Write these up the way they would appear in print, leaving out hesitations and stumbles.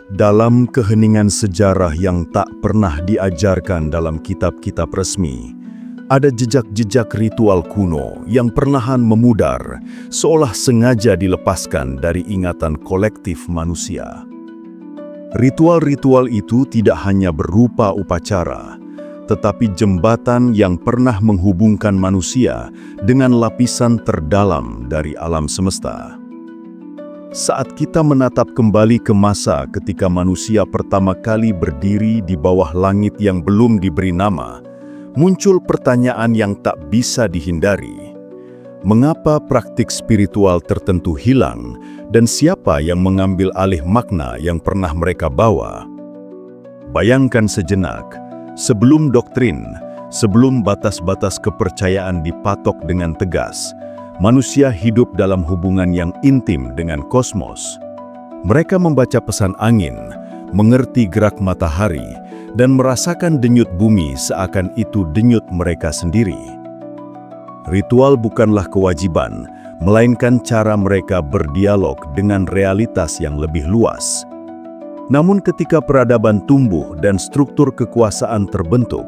Dalam keheningan sejarah yang tak pernah diajarkan dalam kitab-kitab resmi, ada jejak-jejak ritual kuno yang perlahan memudar, seolah sengaja dilepaskan dari ingatan kolektif manusia. Ritual-ritual itu tidak hanya berupa upacara, tetapi jembatan yang pernah menghubungkan manusia dengan lapisan terdalam dari alam semesta. Saat kita menatap kembali ke masa ketika manusia pertama kali berdiri di bawah langit yang belum diberi nama, muncul pertanyaan yang tak bisa dihindari. Mengapa praktik spiritual tertentu hilang dan siapa yang mengambil alih makna yang pernah mereka bawa? Bayangkan sejenak, sebelum doktrin, sebelum batas-batas kepercayaan dipatok dengan tegas, manusia hidup dalam hubungan yang intim dengan kosmos. Mereka membaca pesan angin, mengerti gerak matahari, dan merasakan denyut bumi seakan itu denyut mereka sendiri. Ritual bukanlah kewajiban, melainkan cara mereka berdialog dengan realitas yang lebih luas. Namun ketika peradaban tumbuh dan struktur kekuasaan terbentuk,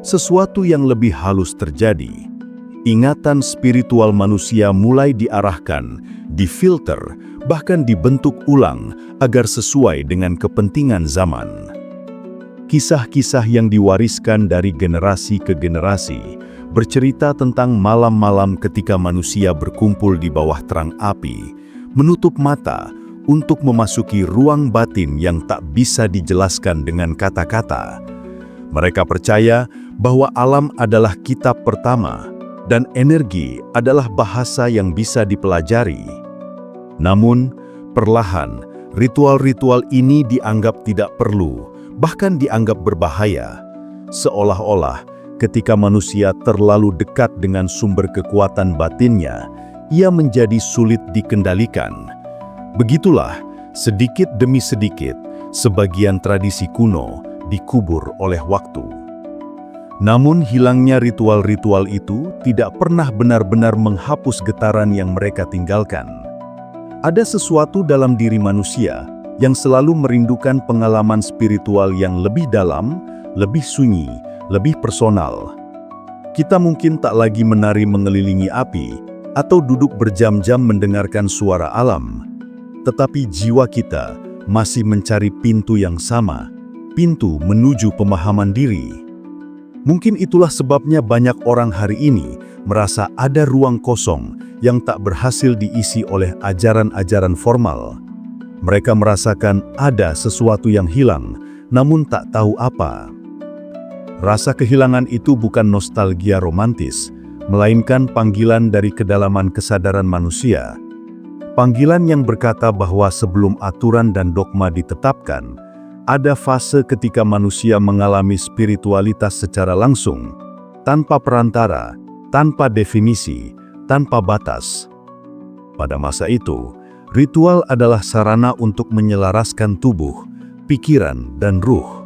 sesuatu yang lebih halus terjadi. Ingatan spiritual manusia mulai diarahkan, difilter, bahkan dibentuk ulang agar sesuai dengan kepentingan zaman. Kisah-kisah yang diwariskan dari generasi ke generasi bercerita tentang malam-malam ketika manusia berkumpul di bawah terang api, menutup mata untuk memasuki ruang batin yang tak bisa dijelaskan dengan kata-kata. Mereka percaya bahwa alam adalah kitab pertama, dan energi adalah bahasa yang bisa dipelajari. Namun, perlahan, ritual-ritual ini dianggap tidak perlu, bahkan dianggap berbahaya. Seolah-olah, ketika manusia terlalu dekat dengan sumber kekuatan batinnya, ia menjadi sulit dikendalikan. Begitulah, sedikit demi sedikit, sebagian tradisi kuno dikubur oleh waktu. Namun hilangnya ritual-ritual itu tidak pernah benar-benar menghapus getaran yang mereka tinggalkan. Ada sesuatu dalam diri manusia yang selalu merindukan pengalaman spiritual yang lebih dalam, lebih sunyi, lebih personal. Kita mungkin tak lagi menari mengelilingi api atau duduk berjam-jam mendengarkan suara alam, tetapi jiwa kita masih mencari pintu yang sama, pintu menuju pemahaman diri. Mungkin itulah sebabnya banyak orang hari ini merasa ada ruang kosong yang tak berhasil diisi oleh ajaran-ajaran formal. Mereka merasakan ada sesuatu yang hilang, namun tak tahu apa. Rasa kehilangan itu bukan nostalgia romantis, melainkan panggilan dari kedalaman kesadaran manusia. Panggilan yang berkata bahwa sebelum aturan dan dogma ditetapkan, ada fase ketika manusia mengalami spiritualitas secara langsung, tanpa perantara, tanpa definisi, tanpa batas. Pada masa itu, ritual adalah sarana untuk menyelaraskan tubuh, pikiran, dan ruh.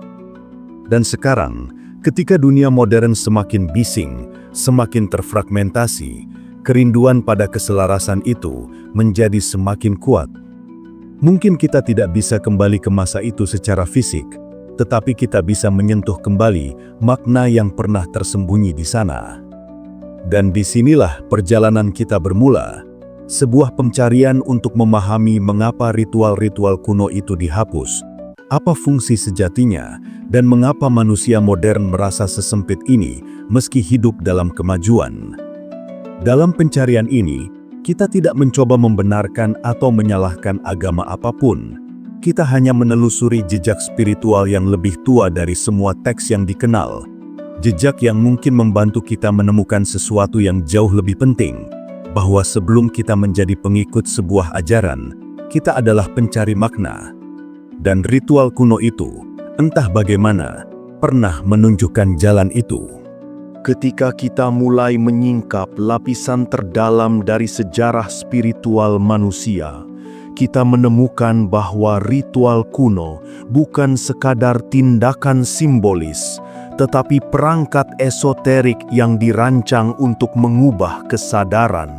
Dan sekarang, ketika dunia modern semakin bising, semakin terfragmentasi, kerinduan pada keselarasan itu menjadi semakin kuat. Mungkin kita tidak bisa kembali ke masa itu secara fisik, tetapi kita bisa menyentuh kembali makna yang pernah tersembunyi di sana. Dan disinilah perjalanan kita bermula, sebuah pencarian untuk memahami mengapa ritual-ritual kuno itu dihapus, apa fungsi sejatinya, dan mengapa manusia modern merasa sesempit ini meski hidup dalam kemajuan. Dalam pencarian ini, kita tidak mencoba membenarkan atau menyalahkan agama apapun. Kita hanya menelusuri jejak spiritual yang lebih tua dari semua teks yang dikenal. Jejak yang mungkin membantu kita menemukan sesuatu yang jauh lebih penting, bahwa sebelum kita menjadi pengikut sebuah ajaran, kita adalah pencari makna. Dan ritual kuno itu, entah bagaimana, pernah menunjukkan jalan itu. Ketika kita mulai menyingkap lapisan terdalam dari sejarah spiritual manusia, kita menemukan bahwa ritual kuno bukan sekadar tindakan simbolis, tetapi perangkat esoterik yang dirancang untuk mengubah kesadaran.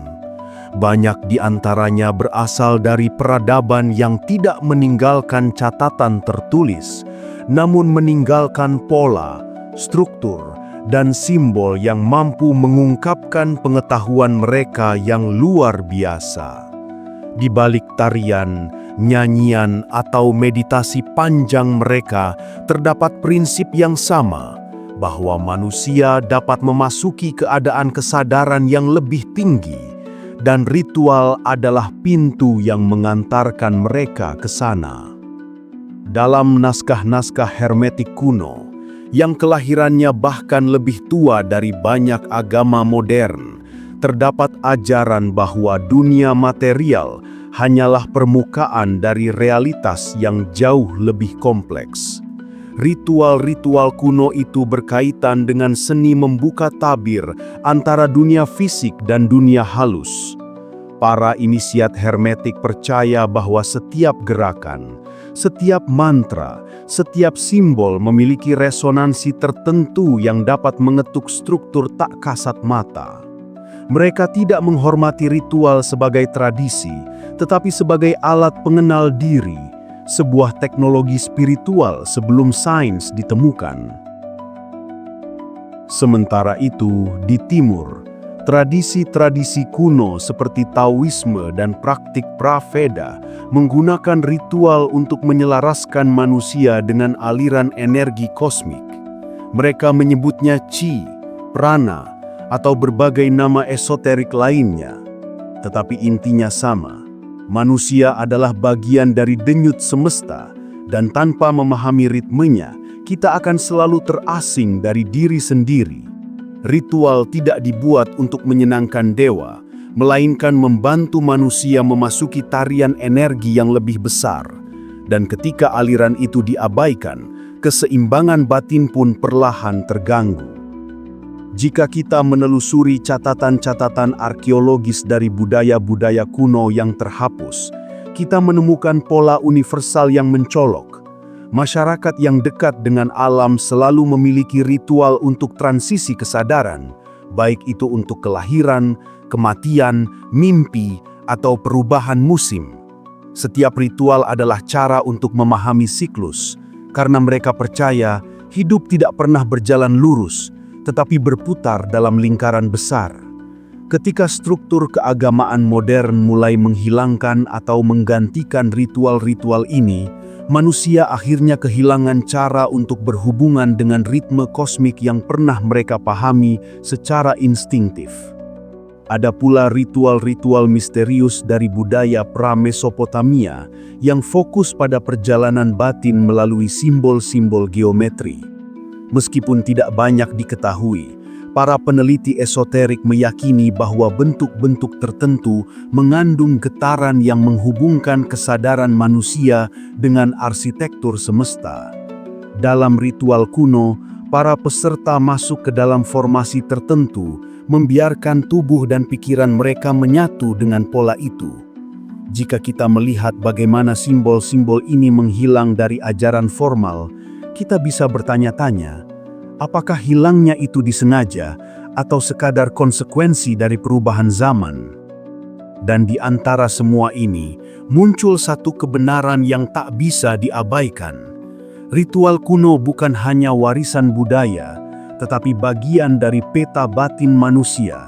Banyak di antaranya berasal dari peradaban yang tidak meninggalkan catatan tertulis, namun meninggalkan pola, struktur, dan simbol yang mampu mengungkapkan pengetahuan mereka yang luar biasa. Di balik tarian, nyanyian, atau meditasi panjang mereka, terdapat prinsip yang sama, bahwa manusia dapat memasuki keadaan kesadaran yang lebih tinggi, dan ritual adalah pintu yang mengantarkan mereka ke sana. Dalam naskah-naskah hermetik kuno, yang kelahirannya bahkan lebih tua dari banyak agama modern, terdapat ajaran bahwa dunia material hanyalah permukaan dari realitas yang jauh lebih kompleks. Ritual-ritual kuno itu berkaitan dengan seni membuka tabir antara dunia fisik dan dunia halus. Para inisiat hermetik percaya bahwa setiap gerakan, setiap mantra, setiap simbol memiliki resonansi tertentu yang dapat mengetuk struktur tak kasat mata. Mereka tidak menghormati ritual sebagai tradisi, tetapi sebagai alat pengenal diri, sebuah teknologi spiritual sebelum sains ditemukan. Sementara itu, di timur, tradisi-tradisi kuno seperti Taoisme dan praktik Praveda menggunakan ritual untuk menyelaraskan manusia dengan aliran energi kosmik. Mereka menyebutnya Qi, Prana, atau berbagai nama esoterik lainnya. Tetapi intinya sama. Manusia adalah bagian dari denyut semesta, dan tanpa memahami ritmenya, kita akan selalu terasing dari diri sendiri. Ritual tidak dibuat untuk menyenangkan dewa, melainkan membantu manusia memasuki tarian energi yang lebih besar. Dan ketika aliran itu diabaikan, keseimbangan batin pun perlahan terganggu. Jika kita menelusuri catatan-catatan arkeologis dari budaya-budaya kuno yang terhapus, kita menemukan pola universal yang mencolok. Masyarakat yang dekat dengan alam selalu memiliki ritual untuk transisi kesadaran, baik itu untuk kelahiran, kematian, mimpi, atau perubahan musim. Setiap ritual adalah cara untuk memahami siklus, karena mereka percaya hidup tidak pernah berjalan lurus, tetapi berputar dalam lingkaran besar. Ketika struktur keagamaan modern mulai menghilangkan atau menggantikan ritual-ritual ini, manusia akhirnya kehilangan cara untuk berhubungan dengan ritme kosmik yang pernah mereka pahami secara instingtif. Ada pula ritual-ritual misterius dari budaya pra-Mesopotamia yang fokus pada perjalanan batin melalui simbol-simbol geometri. Meskipun tidak banyak diketahui, para peneliti esoterik meyakini bahwa bentuk-bentuk tertentu mengandung getaran yang menghubungkan kesadaran manusia dengan arsitektur semesta. Dalam ritual kuno, para peserta masuk ke dalam formasi tertentu, membiarkan tubuh dan pikiran mereka menyatu dengan pola itu. Jika kita melihat bagaimana simbol-simbol ini menghilang dari ajaran formal, kita bisa bertanya-tanya, apakah hilangnya itu disengaja atau sekadar konsekuensi dari perubahan zaman? Dan di antara semua ini, muncul satu kebenaran yang tak bisa diabaikan. Ritual kuno bukan hanya warisan budaya, tetapi bagian dari peta batin manusia.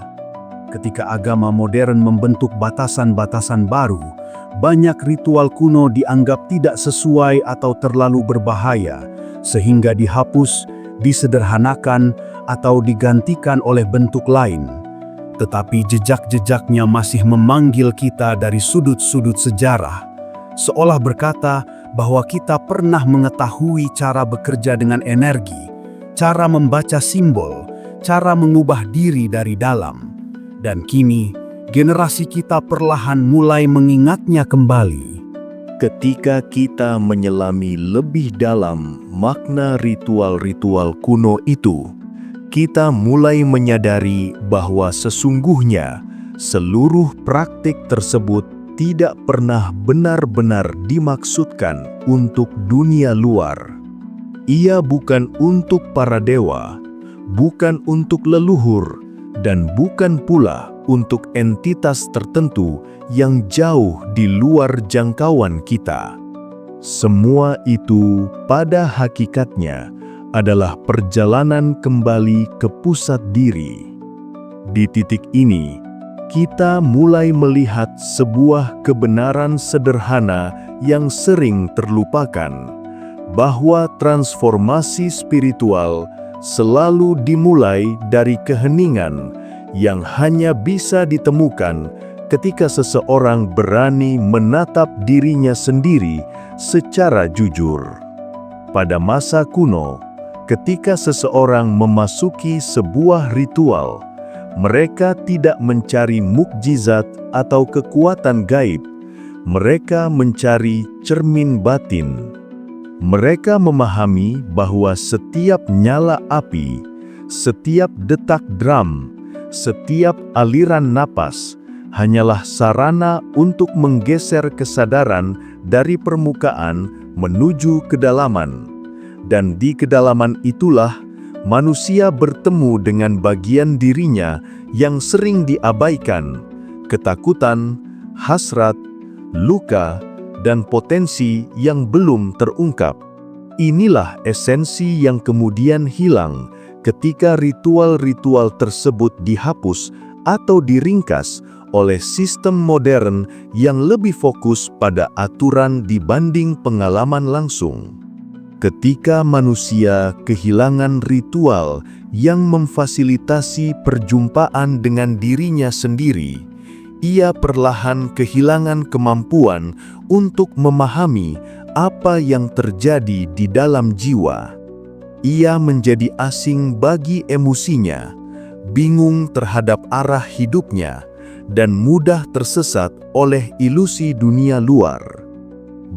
Ketika agama modern membentuk batasan-batasan baru, banyak ritual kuno dianggap tidak sesuai atau terlalu berbahaya, sehingga dihapus, disederhanakan, atau digantikan oleh bentuk lain. Tetapi jejak-jejaknya masih memanggil kita dari sudut-sudut sejarah, seolah berkata bahwa kita pernah mengetahui cara bekerja dengan energi, cara membaca simbol, cara mengubah diri dari dalam. Dan kini, generasi kita perlahan mulai mengingatnya kembali. Ketika kita menyelami lebih dalam makna ritual-ritual kuno itu, kita mulai menyadari bahwa sesungguhnya seluruh praktik tersebut tidak pernah benar-benar dimaksudkan untuk dunia luar. Ia bukan untuk para dewa, bukan untuk leluhur, dan bukan pula untuk entitas tertentu yang jauh di luar jangkauan kita. Semua itu pada hakikatnya adalah perjalanan kembali ke pusat diri. Di titik ini, kita mulai melihat sebuah kebenaran sederhana yang sering terlupakan, bahwa transformasi spiritual selalu dimulai dari keheningan yang hanya bisa ditemukan ketika seseorang berani menatap dirinya sendiri secara jujur. Pada masa kuno, ketika seseorang memasuki sebuah ritual, mereka tidak mencari mukjizat atau kekuatan gaib. Mereka mencari cermin batin. Mereka memahami bahwa setiap nyala api, setiap detak drum, setiap aliran napas hanyalah sarana untuk menggeser kesadaran dari permukaan menuju kedalaman. Dan di kedalaman itulah manusia bertemu dengan bagian dirinya yang sering diabaikan, ketakutan, hasrat, luka, dan potensi yang belum terungkap. Inilah esensi yang kemudian hilang ketika ritual-ritual tersebut dihapus atau diringkas oleh sistem modern yang lebih fokus pada aturan dibanding pengalaman langsung. Ketika manusia kehilangan ritual yang memfasilitasi perjumpaan dengan dirinya sendiri, ia perlahan kehilangan kemampuan untuk memahami apa yang terjadi di dalam jiwa. Ia menjadi asing bagi emosinya, bingung terhadap arah hidupnya, dan mudah tersesat oleh ilusi dunia luar.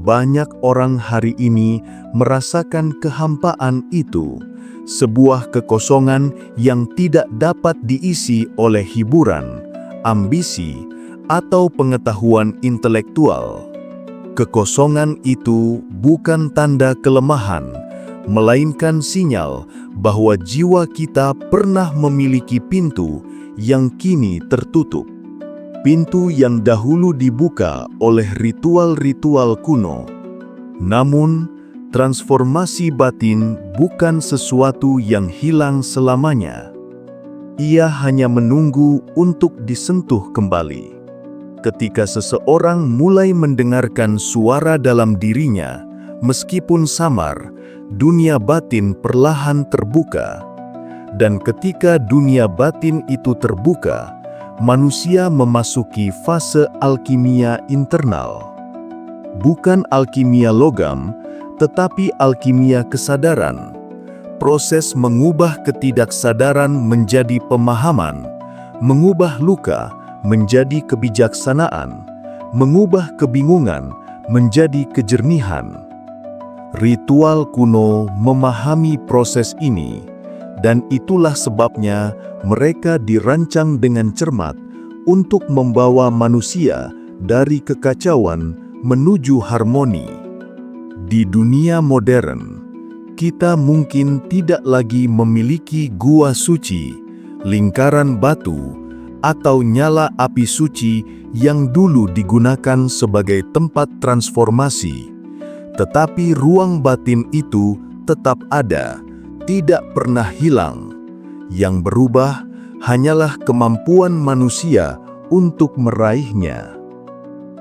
Banyak orang hari ini merasakan kehampaan itu, sebuah kekosongan yang tidak dapat diisi oleh hiburan, ambisi, atau pengetahuan intelektual. Kekosongan itu bukan tanda kelemahan, melainkan sinyal bahwa jiwa kita pernah memiliki pintu yang kini tertutup. Pintu yang dahulu dibuka oleh ritual-ritual kuno. Namun, transformasi batin bukan sesuatu yang hilang selamanya. Ia hanya menunggu untuk disentuh kembali. Ketika seseorang mulai mendengarkan suara dalam dirinya, meskipun samar, dunia batin perlahan terbuka. Dan ketika dunia batin itu terbuka, manusia memasuki fase alkimia internal. Bukan alkimia logam, tetapi alkimia kesadaran. Proses mengubah ketidaksadaran menjadi pemahaman, mengubah luka menjadi kebijaksanaan, mengubah kebingungan menjadi kejernihan. Ritual kuno memahami proses ini, dan itulah sebabnya mereka dirancang dengan cermat untuk membawa manusia dari kekacauan menuju harmoni. Di dunia modern, kita mungkin tidak lagi memiliki gua suci, lingkaran batu, atau nyala api suci yang dulu digunakan sebagai tempat transformasi. Tetapi ruang batin itu tetap ada, tidak pernah hilang. Yang berubah hanyalah kemampuan manusia untuk meraihnya.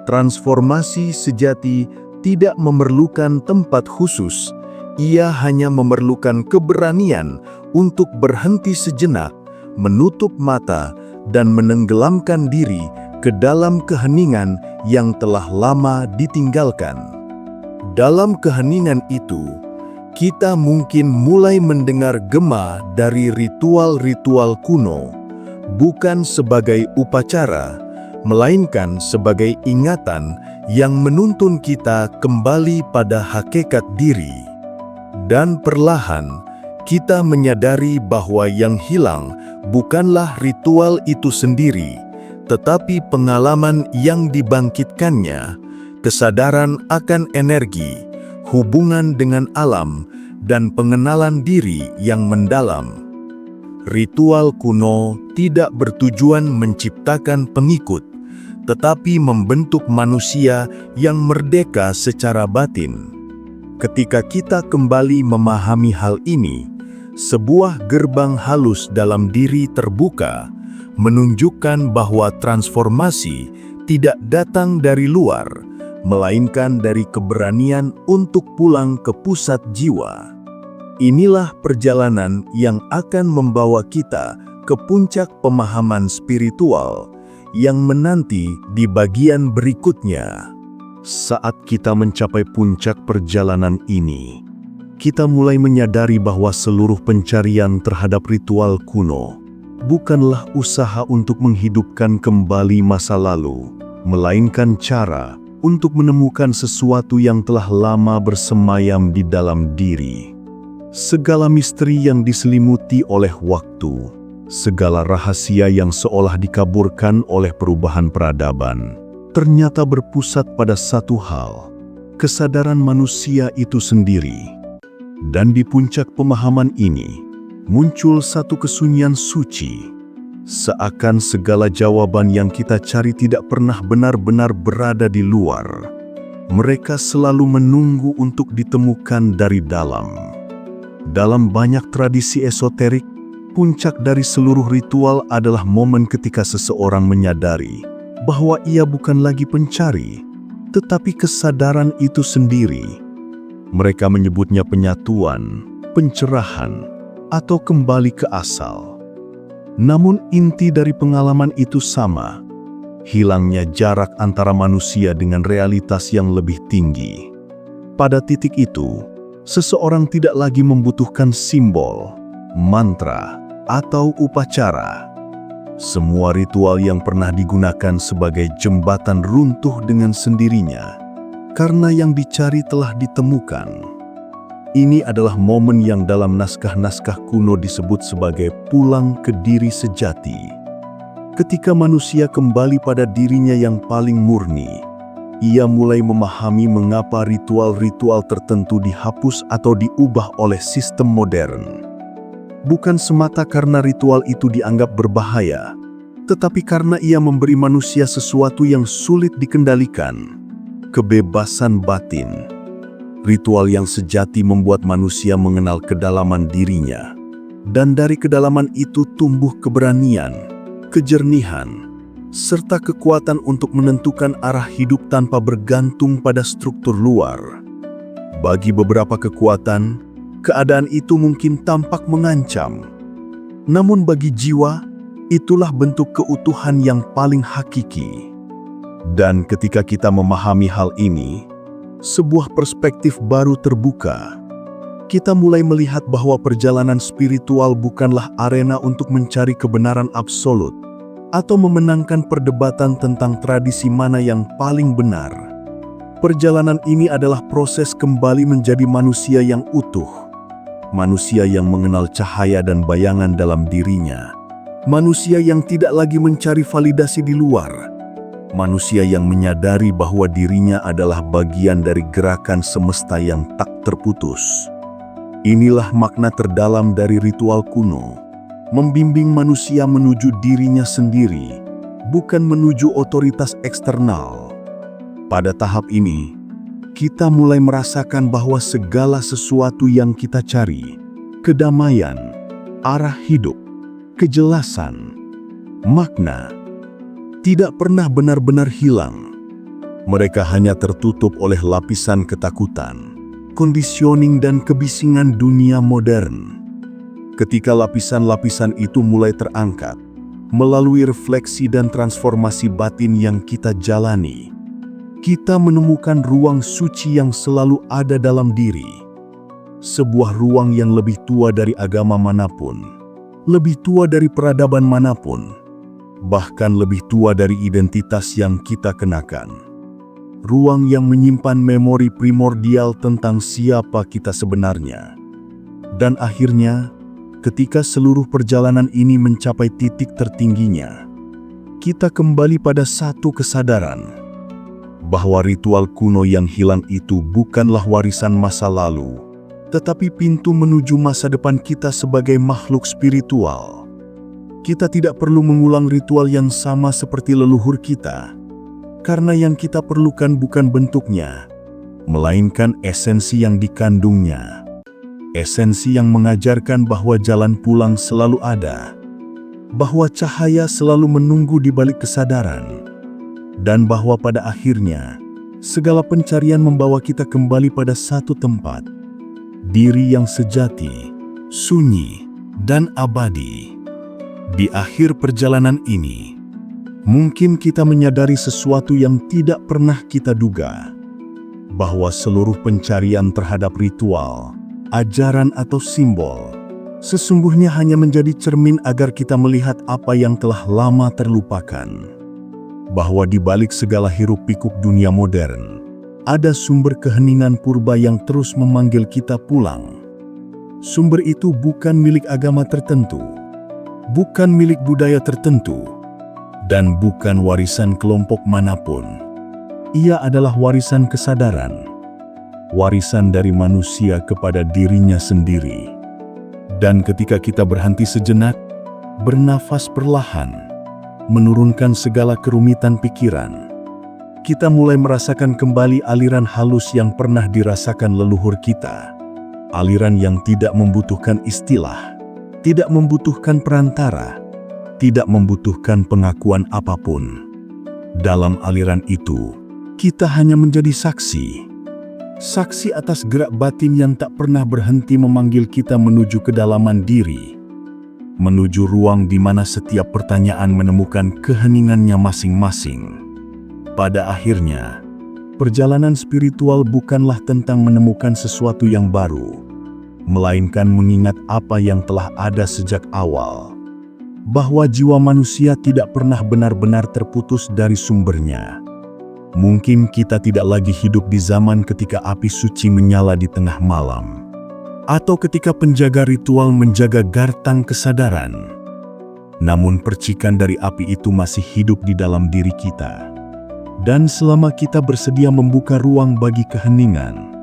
Transformasi sejati tidak memerlukan tempat khusus, ia hanya memerlukan keberanian untuk berhenti sejenak, menutup mata, dan menenggelamkan diri ke dalam keheningan yang telah lama ditinggalkan. Dalam keheningan itu, kita mungkin mulai mendengar gema dari ritual-ritual kuno, bukan sebagai upacara, melainkan sebagai ingatan yang menuntun kita kembali pada hakikat diri. Dan perlahan, kita menyadari bahwa yang hilang bukanlah ritual itu sendiri, tetapi pengalaman yang dibangkitkannya, kesadaran akan energi, hubungan dengan alam, dan pengenalan diri yang mendalam. Ritual kuno tidak bertujuan menciptakan pengikut, tetapi membentuk manusia yang merdeka secara batin. Ketika kita kembali memahami hal ini, sebuah gerbang halus dalam diri terbuka, menunjukkan bahwa transformasi tidak datang dari luar, melainkan dari keberanian untuk pulang ke pusat jiwa. Inilah perjalanan yang akan membawa kita ke puncak pemahaman spiritual yang menanti di bagian berikutnya. Saat kita mencapai puncak perjalanan ini, kita mulai menyadari bahwa seluruh pencarian terhadap ritual kuno bukanlah usaha untuk menghidupkan kembali masa lalu, melainkan cara untuk menemukan sesuatu yang telah lama bersemayam di dalam diri. Segala misteri yang diselimuti oleh waktu, segala rahasia yang seolah dikaburkan oleh perubahan peradaban, ternyata berpusat pada satu hal, kesadaran manusia itu sendiri. Dan di puncak pemahaman ini, muncul satu kesunyian suci, seakan segala jawaban yang kita cari tidak pernah benar-benar berada di luar. Mereka selalu menunggu untuk ditemukan dari dalam. Dalam banyak tradisi esoterik, puncak dari seluruh ritual adalah momen ketika seseorang menyadari bahwa ia bukan lagi pencari, tetapi kesadaran itu sendiri. Mereka menyebutnya penyatuan, pencerahan, atau kembali ke asal. Namun inti dari pengalaman itu sama, hilangnya jarak antara manusia dengan realitas yang lebih tinggi. Pada titik itu, seseorang tidak lagi membutuhkan simbol, mantra, atau upacara. Semua ritual yang pernah digunakan sebagai jembatan runtuh dengan sendirinya, karena yang dicari telah ditemukan. Ini adalah momen yang dalam naskah-naskah kuno disebut sebagai pulang ke diri sejati. Ketika manusia kembali pada dirinya yang paling murni, ia mulai memahami mengapa ritual-ritual tertentu dihapus atau diubah oleh sistem modern. Bukan semata karena ritual itu dianggap berbahaya, tetapi karena ia memberi manusia sesuatu yang sulit dikendalikan, kebebasan batin. Ritual yang sejati membuat manusia mengenal kedalaman dirinya, dan dari kedalaman itu tumbuh keberanian, kejernihan, serta kekuatan untuk menentukan arah hidup tanpa bergantung pada struktur luar. Bagi beberapa kekuatan, keadaan itu mungkin tampak mengancam. Namun bagi jiwa, itulah bentuk keutuhan yang paling hakiki. Dan ketika kita memahami hal ini, sebuah perspektif baru terbuka. Kita mulai melihat bahwa perjalanan spiritual bukanlah arena untuk mencari kebenaran absolut atau memenangkan perdebatan tentang tradisi mana yang paling benar. Perjalanan ini adalah proses kembali menjadi manusia yang utuh, manusia yang mengenal cahaya dan bayangan dalam dirinya, manusia yang tidak lagi mencari validasi di luar, manusia yang menyadari bahwa dirinya adalah bagian dari gerakan semesta yang tak terputus. Inilah makna terdalam dari ritual kuno, membimbing manusia menuju dirinya sendiri, bukan menuju otoritas eksternal. Pada tahap ini, kita mulai merasakan bahwa segala sesuatu yang kita cari, kedamaian, arah hidup, kejelasan, makna, tidak pernah benar-benar hilang. Mereka hanya tertutup oleh lapisan ketakutan, conditioning dan kebisingan dunia modern. Ketika lapisan-lapisan itu mulai terangkat, melalui refleksi dan transformasi batin yang kita jalani, kita menemukan ruang suci yang selalu ada dalam diri. Sebuah ruang yang lebih tua dari agama manapun, lebih tua dari peradaban manapun, bahkan lebih tua dari identitas yang kita kenakan. Ruang yang menyimpan memori primordial tentang siapa kita sebenarnya. Dan akhirnya, ketika seluruh perjalanan ini mencapai titik tertingginya, kita kembali pada satu kesadaran, bahwa ritual kuno yang hilang itu bukanlah warisan masa lalu, tetapi pintu menuju masa depan kita sebagai makhluk spiritual. Kita tidak perlu mengulang ritual yang sama seperti leluhur kita, karena yang kita perlukan bukan bentuknya, melainkan esensi yang dikandungnya. Esensi yang mengajarkan bahwa jalan pulang selalu ada, bahwa cahaya selalu menunggu di balik kesadaran, dan bahwa pada akhirnya, segala pencarian membawa kita kembali pada satu tempat, diri yang sejati, sunyi, dan abadi. Di akhir perjalanan ini, mungkin kita menyadari sesuatu yang tidak pernah kita duga, bahwa seluruh pencarian terhadap ritual, ajaran atau simbol, sesungguhnya hanya menjadi cermin agar kita melihat apa yang telah lama terlupakan. Bahwa di balik segala hiruk-pikuk dunia modern, ada sumber keheningan purba yang terus memanggil kita pulang. Sumber itu bukan milik agama tertentu, bukan milik budaya tertentu, dan bukan warisan kelompok manapun. Ia adalah warisan kesadaran, warisan dari manusia kepada dirinya sendiri. Dan ketika kita berhenti sejenak, bernafas perlahan, menurunkan segala kerumitan pikiran, kita mulai merasakan kembali aliran halus yang pernah dirasakan leluhur kita. Aliran yang tidak membutuhkan istilah, tidak membutuhkan perantara, tidak membutuhkan pengakuan apapun. Dalam aliran itu, kita hanya menjadi saksi. Saksi atas gerak batin yang tak pernah berhenti memanggil kita menuju kedalaman diri, menuju ruang di mana setiap pertanyaan menemukan keheningannya masing-masing. Pada akhirnya, perjalanan spiritual bukanlah tentang menemukan sesuatu yang baru, melainkan mengingat apa yang telah ada sejak awal, bahwa jiwa manusia tidak pernah benar-benar terputus dari sumbernya. Mungkin kita tidak lagi hidup di zaman ketika api suci menyala di tengah malam, atau ketika penjaga ritual menjaga gartang kesadaran. Namun percikan dari api itu masih hidup di dalam diri kita. Dan selama kita bersedia membuka ruang bagi keheningan,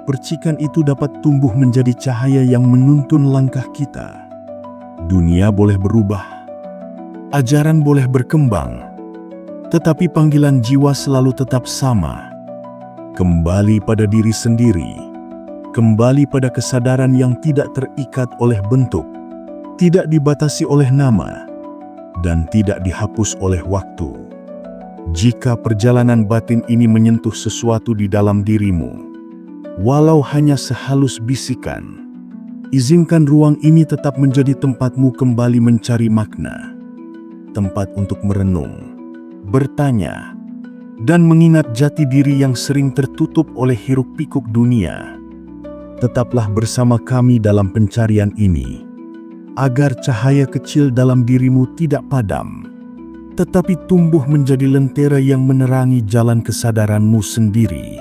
percikan itu dapat tumbuh menjadi cahaya yang menuntun langkah kita. Dunia boleh berubah, ajaran boleh berkembang, tetapi panggilan jiwa selalu tetap sama. Kembali pada diri sendiri, kembali pada kesadaran yang tidak terikat oleh bentuk, tidak dibatasi oleh nama, dan tidak dihapus oleh waktu. Jika perjalanan batin ini menyentuh sesuatu di dalam dirimu, walau hanya sehalus bisikan, izinkan ruang ini tetap menjadi tempatmu kembali mencari makna, tempat untuk merenung, bertanya, dan mengingat jati diri yang sering tertutup oleh hiruk-pikuk dunia. Tetaplah bersama kami dalam pencarian ini, agar cahaya kecil dalam dirimu tidak padam, tetapi tumbuh menjadi lentera yang menerangi jalan kesadaranmu sendiri.